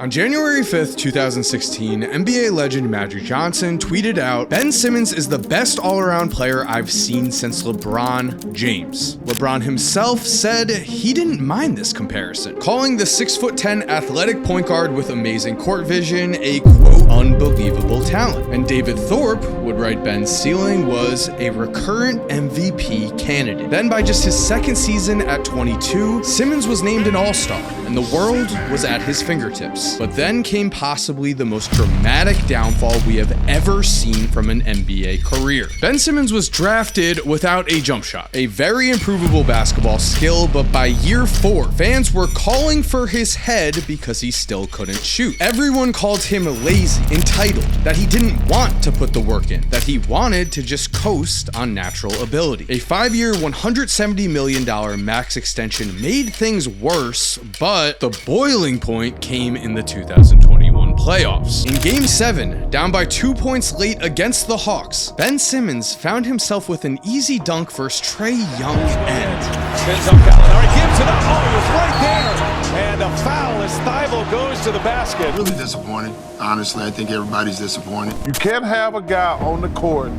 On January 5th, 2016, NBA legend Magic Johnson tweeted out, "Ben Simmons is the best all-around player I've seen since LeBron James." LeBron himself said he didn't mind this comparison, calling the 6'10" athletic point guard with amazing court vision a quote, "unbelievable talent." And David Thorpe would write Ben's ceiling was a recurrent MVP candidate. Then by just his second season at 22, Simmons was named an all-star, and the world was at his fingertips. But then came possibly the most dramatic downfall we have ever seen from an NBA career. Ben Simmons was drafted without a jump shot, a very improvable basketball skill, but by year 4, fans were calling for his head because he still couldn't shoot. Everyone called him lazy, entitled, that he didn't want to put the work in, that he wanted to just coast on natural ability. A 5-year, $170 million max extension made things worse, but the boiling point came in the 2021 playoffs. In Game 7, down by 2 points late against the Hawks, Ben Simmons found himself with an easy dunk versus Trae Young and spins up Gallinari, gives it up. Oh, he was right there. And a foul as Thibault goes to the basket. Really disappointed. Honestly, I think everybody's disappointed. You can't have a guy on the court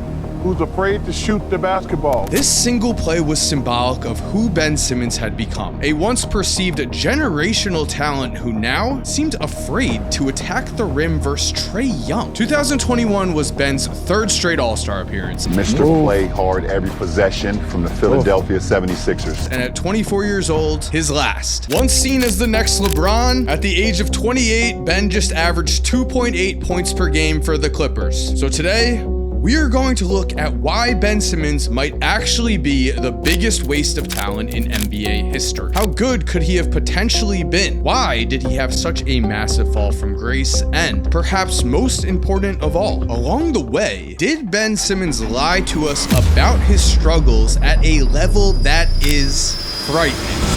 who's afraid to shoot the basketball. This single play was symbolic of who Ben Simmons had become, a once perceived generational talent who now seemed afraid to attack the rim versus Trae Young. 2021 was Ben's 3rd straight All-Star appearance. Mr. Play hard every possession from the Philadelphia 76ers. And at 24 years old, his last. Once seen as the next LeBron, at the age of 28, Ben just averaged 2.8 points per game for the Clippers. So today, we are going to look at why Ben Simmons might actually be the biggest waste of talent in NBA history. How good could he have potentially been? Why did he have such a massive fall from grace? And perhaps most important of all, along the way, did Ben Simmons lie to us about his struggles at a level that is frightening?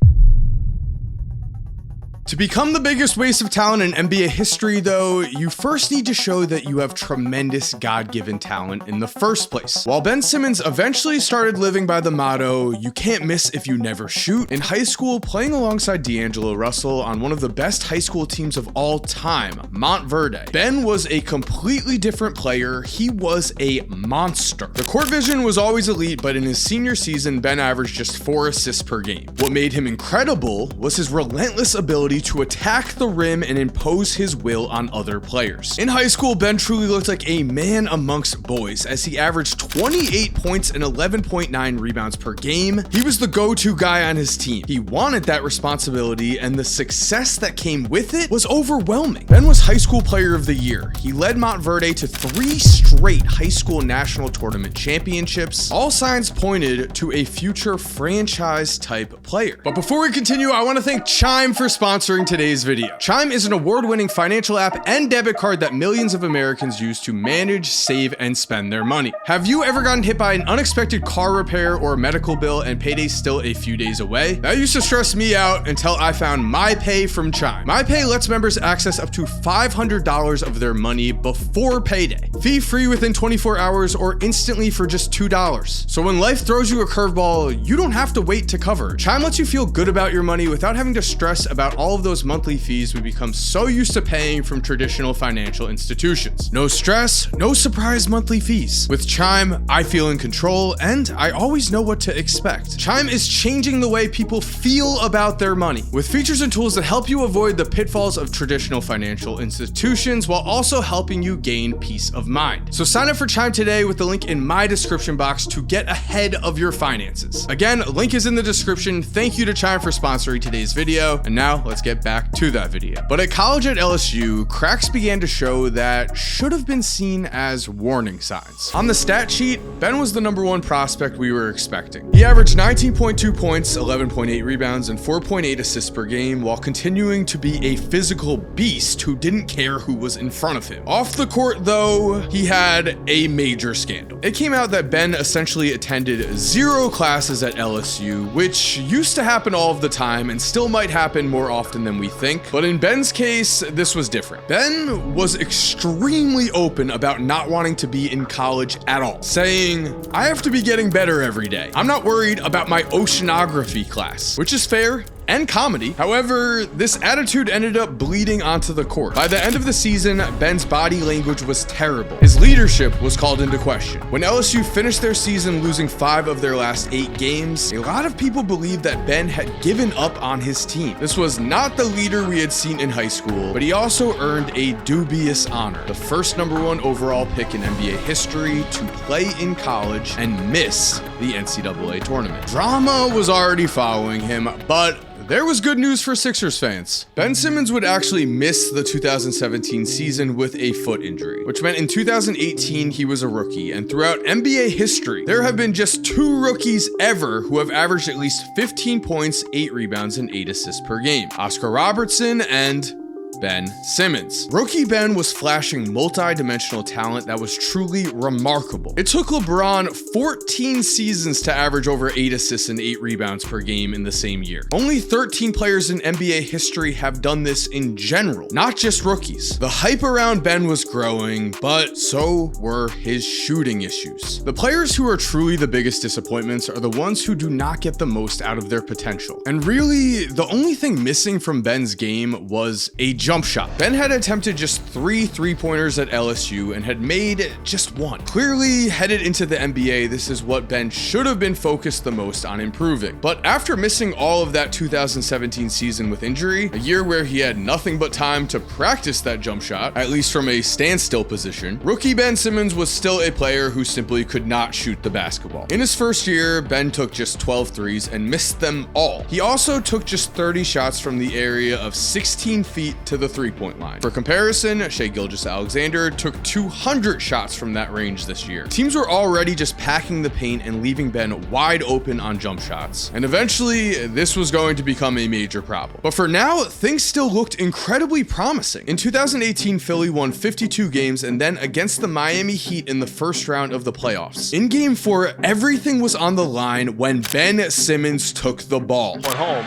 To become the biggest waste of talent in NBA history, though, you first need to show that you have tremendous God-given talent in the first place. While Ben Simmons eventually started living by the motto, "You can't miss if you never shoot," in high school, playing alongside D'Angelo Russell on one of the best high school teams of all time, Montverde, Ben was a completely different player. He was a monster. The court vision was always elite, but in his senior season, Ben averaged just 4 assists per game. What made him incredible was his relentless ability to attack the rim and impose his will on other players. In high school, Ben truly looked like a man amongst boys as he averaged 28 points and 11.9 rebounds per game. He was the go-to guy on his team. He wanted that responsibility, and the success that came with it was overwhelming. Ben was high school player of the year. He led Montverde to 3 straight high school national tournament championships. All signs pointed to a future franchise type player. But before we continue, I want to thank Chime for sponsoring today's video. Chime is an award-winning financial app and debit card that millions of Americans use to manage, save, and spend their money. Have you ever gotten hit by an unexpected car repair or medical bill and payday's still a few days away? That used to stress me out until I found MyPay from Chime. MyPay lets members access up to $500 of their money before payday. Fee-free within 24 hours or instantly for just $2. So when life throws you a curveball, you don't have to wait to cover. Chime lets you feel good about your money without having to stress about all of those monthly fees we become so used to paying from traditional financial institutions. No stress, no surprise monthly fees. With Chime, I feel in control and I always know what to expect. Chime is changing the way people feel about their money with features and tools that help you avoid the pitfalls of traditional financial institutions while also helping you gain peace of mind. So sign up for Chime today with the link in my description box to get ahead of your finances. Again, link is in the description. Thank you to Chime for sponsoring today's video. And now let's get back to that video. But at college at LSU, cracks began to show that should have been seen as warning signs. On the stat sheet, Ben was the #1 prospect we were expecting. He averaged 19.2 points, 11.8 rebounds, and 4.8 assists per game while continuing to be a physical beast who didn't care who was in front of him. Off the court, though, he had a major scandal. It came out that Ben essentially attended 0 classes at LSU, which used to happen all of the time and still might happen more often than we think. But in Ben's case, this was different. Ben was extremely open about not wanting to be in college at all, saying, "I have to be getting better every day. I'm not worried about my oceanography class," which is fair. and comedy. However, this attitude ended up bleeding onto the court. By the end of the season, Ben's body language was terrible. His leadership was called into question. When LSU finished their season losing 5 of their last 8 games, a lot of people believed that Ben had given up on his team. This was not the leader we had seen in high school, but he also earned a dubious honor, the first #1 overall pick in NBA history to play in college and miss the NCAA tournament. Drama was already following him, but there was good news for Sixers fans. Ben Simmons would actually miss the 2017 season with a foot injury, which meant in 2018 he was a rookie, and throughout NBA history, there have been just 2 rookies ever who have averaged at least 15 points, 8 rebounds, and 8 assists per game: Oscar Robertson and Ben Simmons. Rookie Ben was flashing multi-dimensional talent that was truly remarkable. It took LeBron 14 seasons to average over 8 assists and 8 rebounds per game in the same year. Only 13 players in NBA history have done this in general, not just rookies. The hype around Ben was growing, but so were his shooting issues. The players who are truly the biggest disappointments are the ones who do not get the most out of their potential. And really, the only thing missing from Ben's game was a jump shot. Ben had attempted just 3 3-pointers at LSU and had made just 1. Clearly, headed into the NBA, this is what Ben should have been focused the most on improving. But after missing all of that 2017 season with injury, a year where he had nothing but time to practice that jump shot, at least from a standstill position, rookie Ben Simmons was still a player who simply could not shoot the basketball. In his first year, Ben took just 12 threes and missed them all. He also took just 30 shots from the area of 16 feet to the 3-point line. For comparison, Shai Gilgeous-Alexander took 200 shots from that range this year. Teams were already just packing the paint and leaving Ben wide open on jump shots, and eventually this was going to become a major problem. But for now, things still looked incredibly promising. In 2018, Philly won 52 games and then against the Miami Heat in the first round of the playoffs. In Game 4, everything was on the line when Ben Simmons took the ball. Went home.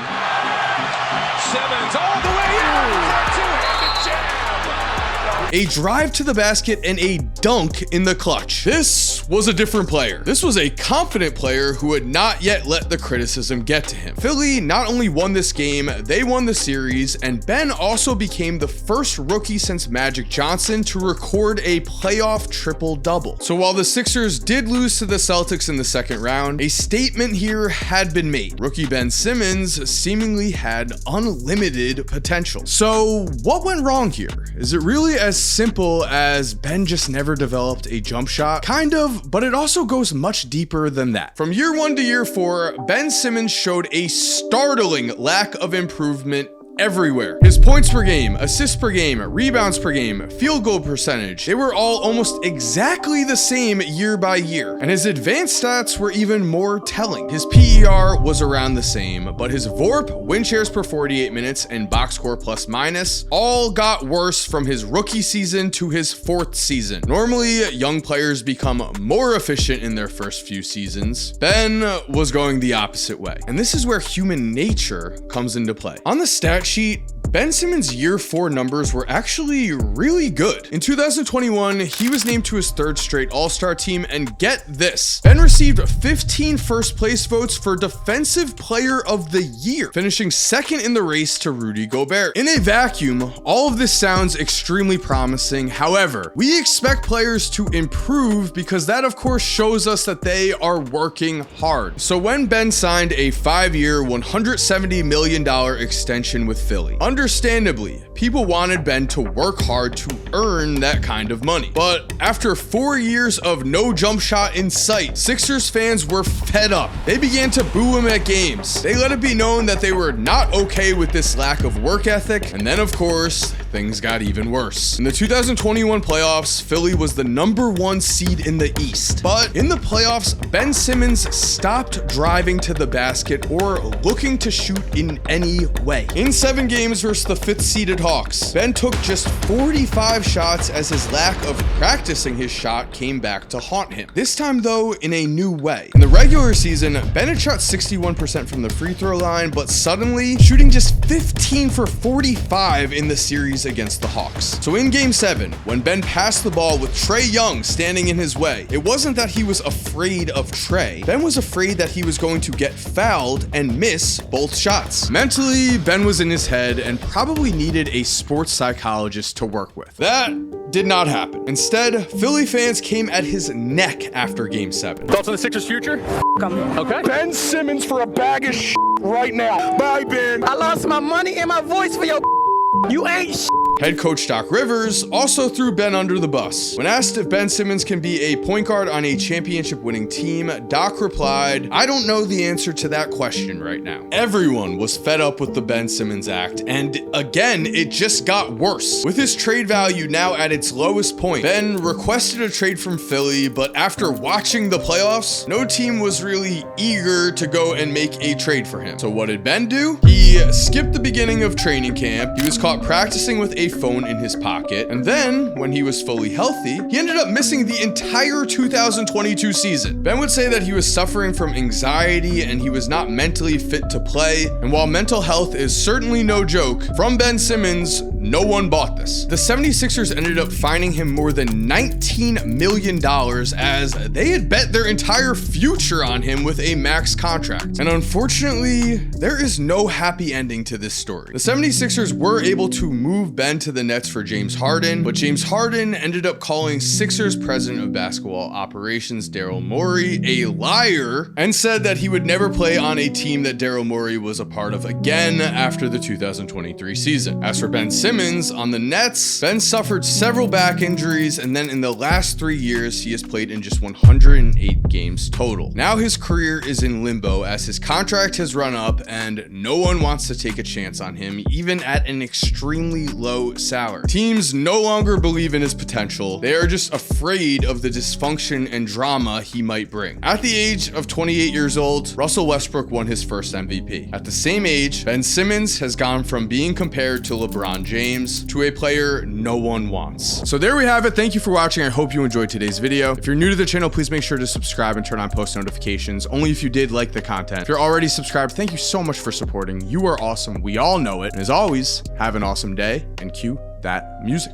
Simmons all the way in. Two-handed jam. A drive to the basket and a dunk in the clutch. This was a different player. This was a confident player who had not yet let the criticism get to him. Philly not only won this game, they won the series, and Ben also became the first rookie since Magic Johnson to record a playoff triple-double. So while the Sixers did lose to the Celtics in the second round, a statement here had been made. Rookie Ben Simmons seemingly had unlimited potential. So what went wrong here? Is it really as simple as Ben just never developed a jump shot? Kind of, but it also goes much deeper than that. From year 1 to year 4, Ben Simmons showed a startling lack of improvement everywhere. His points per game, assists per game, rebounds per game, field goal percentage, they were all almost exactly the same year by year. And his advanced stats were even more telling. His PER was around the same, but his VORP, win shares per 48 minutes, and box score plus minus all got worse from his rookie season to his 4th season. Normally, young players become more efficient in their first few seasons. Ben was going the opposite way. And this is where human nature comes into play. On the stat sheet, Ben Simmons' year 4 numbers were actually really good. In 2021, he was named to his 3rd straight All-Star team, and get this, Ben received 15 first place votes for Defensive Player of the Year, finishing 2nd in the race to Rudy Gobert. In a vacuum, all of this sounds extremely promising. However, we expect players to improve because that of course shows us that they are working hard. So when Ben signed a 5-year, $170 million extension with Philly, understandably, people wanted Ben to work hard to earn that kind of money. But after 4 years of no jump shot in sight, Sixers fans were fed up. They began to boo him at games. They let it be known that they were not okay with this lack of work ethic. And then of course, things got even worse. In the 2021 playoffs, Philly was the #1 seed in the East. But in the playoffs, Ben Simmons stopped driving to the basket or looking to shoot in any way. In 7 games versus the 5th seeded Hawks, Ben took just 45 shots as his lack of practicing his shot came back to haunt him. This time though, in a new way. In the regular season, Ben had shot 61% from the free throw line, but suddenly shooting just 15 for 45 in the series series against the Hawks. So in Game 7, when Ben passed the ball with Trae Young standing in his way, it wasn't that he was afraid of Trae. Ben was afraid that he was going to get fouled and miss both shots. Mentally, Ben was in his head and probably needed a sports psychologist to work with. That did not happen. Instead, Philly fans came at his neck after Game 7. Thoughts on the Sixers' future? Okay. Ben Simmons for a bag of right now. Bye, Ben. I lost my money and my voice for your you ain't Head coach Doc Rivers also threw Ben under the bus. When asked if Ben Simmons can be a point guard on a championship-winning team, Doc replied, "I don't know the answer to that question right now." Everyone was fed up with the Ben Simmons act, and again, it just got worse. With his trade value now at its lowest point, Ben requested a trade from Philly, but after watching the playoffs, no team was really eager to go and make a trade for him. So what did Ben do? He skipped the beginning of training camp. He was caught practicing with a phone in his pocket, and then when he was fully healthy, he ended up missing the entire 2022 season. Ben would say that he was suffering from anxiety and he was not mentally fit to play, and while mental health is certainly no joke, from Ben Simmons, no one bought this. The 76ers ended up fining him more than $19 million as they had bet their entire future on him with a max contract. And unfortunately, there is no happy ending to this story. The 76ers were able to move Ben to the Nets for James Harden, but James Harden ended up calling Sixers president of basketball operations Daryl Morey a liar and said that he would never play on a team that Daryl Morey was a part of again after the 2023 season. As for Ben Simmons on the Nets, Ben suffered several back injuries, and then in the last 3 years, he has played in just 108 games total. Now his career is in limbo as his contract has run up and no one wants to take a chance on him, even at an extremely low salary. Teams no longer believe in his potential. They are just afraid of the dysfunction and drama he might bring. At the age of 28 years old, Russell Westbrook won his first MVP. At the same age, Ben Simmons has gone from being compared to LeBron James to a player no one wants. So there we have it. Thank you for watching. I hope you enjoyed today's video. If you're new to the channel, please make sure to subscribe and turn on post notifications. Only if you did like the content. If you're already subscribed, thank you so much for supporting. You are awesome. We all know it. And as always, have an awesome day and cue that music.